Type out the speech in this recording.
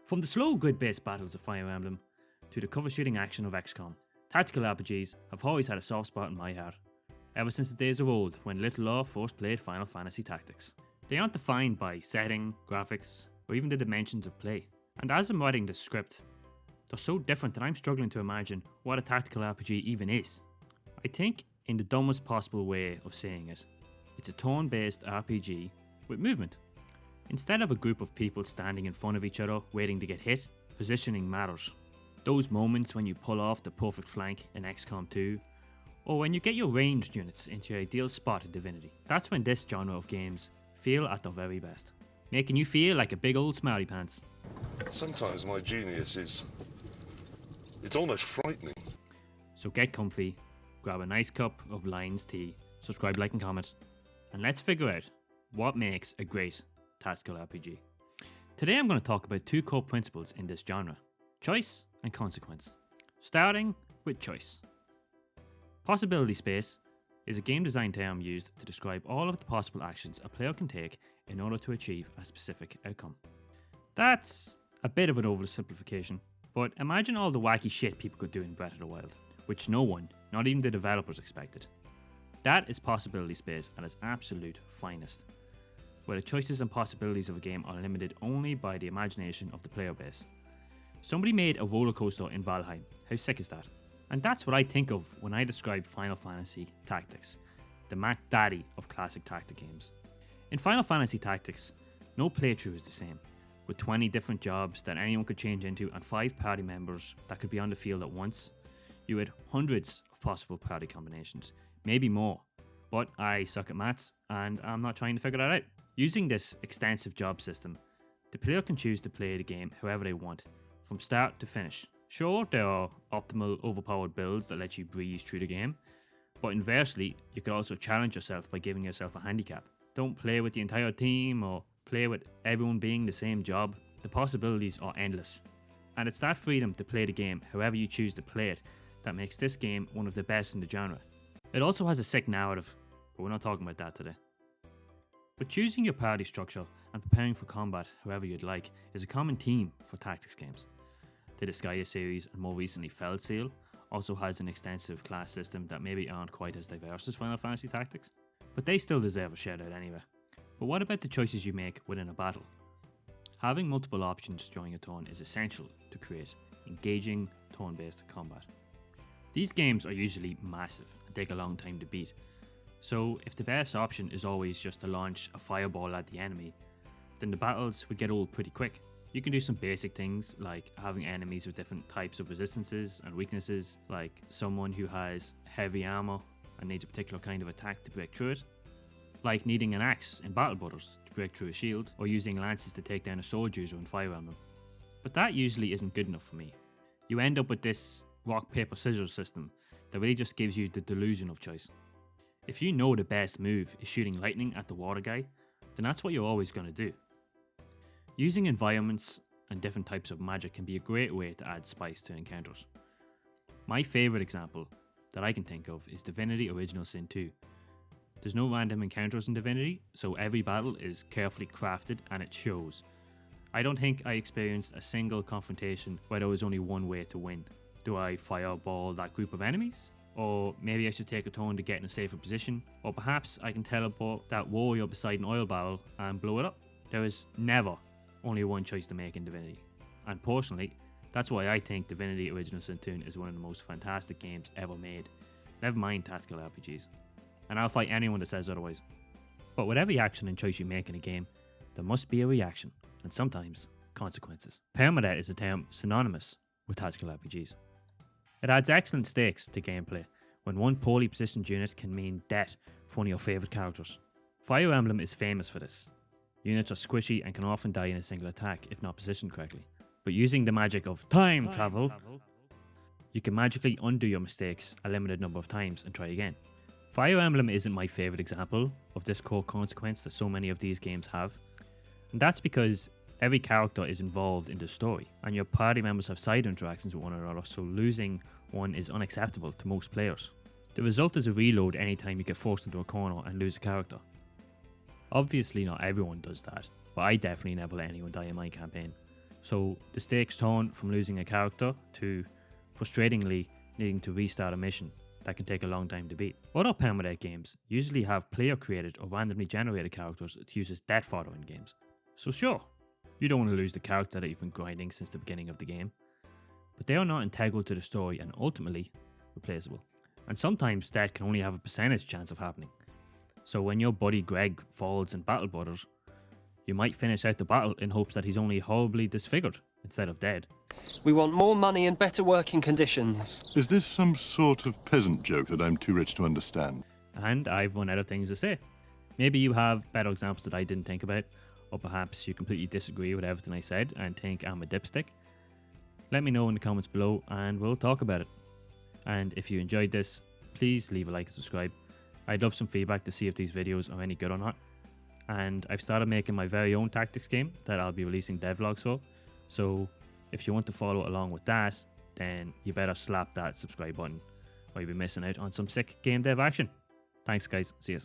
From the slow grid-based battles of Fire Emblem to the cover shooting action of XCOM, tactical RPGs have always had a soft spot in my heart, ever since the days of old when Little Law first played Final Fantasy Tactics. They aren't defined by setting, graphics, or even the dimensions of play, and as I'm writing this script, they're so different that I'm struggling to imagine what a tactical RPG even is. I think, in the dumbest possible way of saying it, it's a turn-based RPG with movement. Instead of a group of people standing in front of each other waiting to get hit, positioning matters. Those moments when you pull off the perfect flank in XCOM 2, or when you get your ranged units into your ideal spot in Divinity. That's when this genre of games feel at their very best, making you feel like a big old smarty pants. Sometimes my genius it's almost frightening. So get comfy, grab a nice cup of Lion's tea, subscribe, like and comment, and let's figure out what makes a great tactical RPG. Today I'm going to talk about two core principles in this genre: choice and consequence. Starting with choice. Possibility space is a game design term used to describe all of the possible actions a player can take in order to achieve a specific outcome. That's a bit of an oversimplification, but imagine all the wacky shit people could do in Breath of the Wild, which no one, not even the developers, expected. That is possibility space at its absolute finest, where the choices and possibilities of a game are limited only by the imagination of the player base. Somebody made a roller coaster in Valheim. How sick is that? And that's what I think of when I describe Final Fantasy Tactics, the Mac Daddy of classic tactic games. In Final Fantasy Tactics, no playthrough is the same, with 20 different jobs that anyone could change into and 5 party members that could be on the field at once. You had hundreds of possible party combinations, maybe more, but I suck at maths and I'm not trying to figure that out. Using this extensive job system, the player can choose to play the game however they want, from start to finish. Sure, there are optimal overpowered builds that let you breeze through the game, but inversely, you could also challenge yourself by giving yourself a handicap. Don't play with the entire team or play with everyone being the same job. The possibilities are endless, and it's that freedom to play the game however you choose to play it that makes this game one of the best in the genre. It also has a sick narrative, but we're not talking about that today. But choosing your party structure and preparing for combat however you'd like is a common theme for tactics games. The Disgaea series, and more recently Fell Seal, also has an extensive class system that maybe aren't quite as diverse as Final Fantasy Tactics, but they still deserve a shout out anyway. But what about the choices you make within a battle? Having multiple options during a turn is essential to create engaging turn-based combat. These games are usually massive and take a long time to beat, so if the best option is always just to launch a fireball at the enemy, then the battles would get old pretty quick. You can do some basic things like having enemies with different types of resistances and weaknesses, like someone who has heavy armor and needs a particular kind of attack to break through it, like needing an axe in Battle Brothers to break through a shield, or using lances to take down a sword user in Fire Emblem. But that usually isn't good enough for me. You end up with this rock paper scissors system that really just gives you the delusion of choice. If you know the best move is shooting lightning at the water guy, then that's what you're always going to do. Using environments and different types of magic can be a great way to add spice to encounters. My favourite example that I can think of is Divinity Original Sin 2. There's no random encounters in Divinity, so every battle is carefully crafted and it shows. I don't think I experienced a single confrontation where there was only one way to win. Do I fireball that group of enemies? Or maybe I should take a turn to get in a safer position? Or perhaps I can teleport that warrior beside an oil barrel and blow it up? There is never only one choice to make in Divinity. And personally, that's why I think Divinity Original Sin 2 is one of the most fantastic games ever made. Never mind tactical RPGs. And I'll fight anyone that says otherwise. But with every action and choice you make in a game, there must be a reaction, and sometimes consequences. Permadeath is a term synonymous with tactical RPGs. It adds excellent stakes to gameplay when one poorly positioned unit can mean death for one of your favourite characters. Fire Emblem is famous for this. Units are squishy and can often die in a single attack if not positioned correctly. But using the magic of time travel, you can magically undo your mistakes a limited number of times and try again. Fire Emblem isn't my favourite example of this core consequence that so many of these games have, and that's because every character is involved in the story, and your party members have side interactions with one another, so losing one is unacceptable to most players. The result is a reload anytime you get forced into a corner and lose a character. Obviously not everyone does that, but I definitely never let anyone die in my campaign, So the stakes turn from losing a character to frustratingly needing to restart a mission that can take a long time to beat. Other Permadeath games usually have player created or randomly generated characters to use as death fodder in games. So sure, you don't want to lose the character that you've been grinding since the beginning of the game, but they are not integral to the story and ultimately replaceable. And sometimes that can only have a percentage chance of happening. So when your buddy Greg falls in Battle Brothers, you might finish out the battle in hopes that he's only horribly disfigured instead of dead. We want more money and better working conditions. Is this some sort of peasant joke that I'm too rich to understand? And I've run out of things to say. Maybe you have better examples that I didn't think about, or perhaps you completely disagree with everything I said and think I'm a dipstick. Let me know in the comments below and we'll talk about it. And if you enjoyed this, please leave a like and subscribe. I'd love some feedback to see if these videos are any good or not. And I've started making my very own tactics game that I'll be releasing devlogs for. So if you want to follow along with that, then you better slap that subscribe button or you'll be missing out on some sick game dev action. Thanks guys, see yous.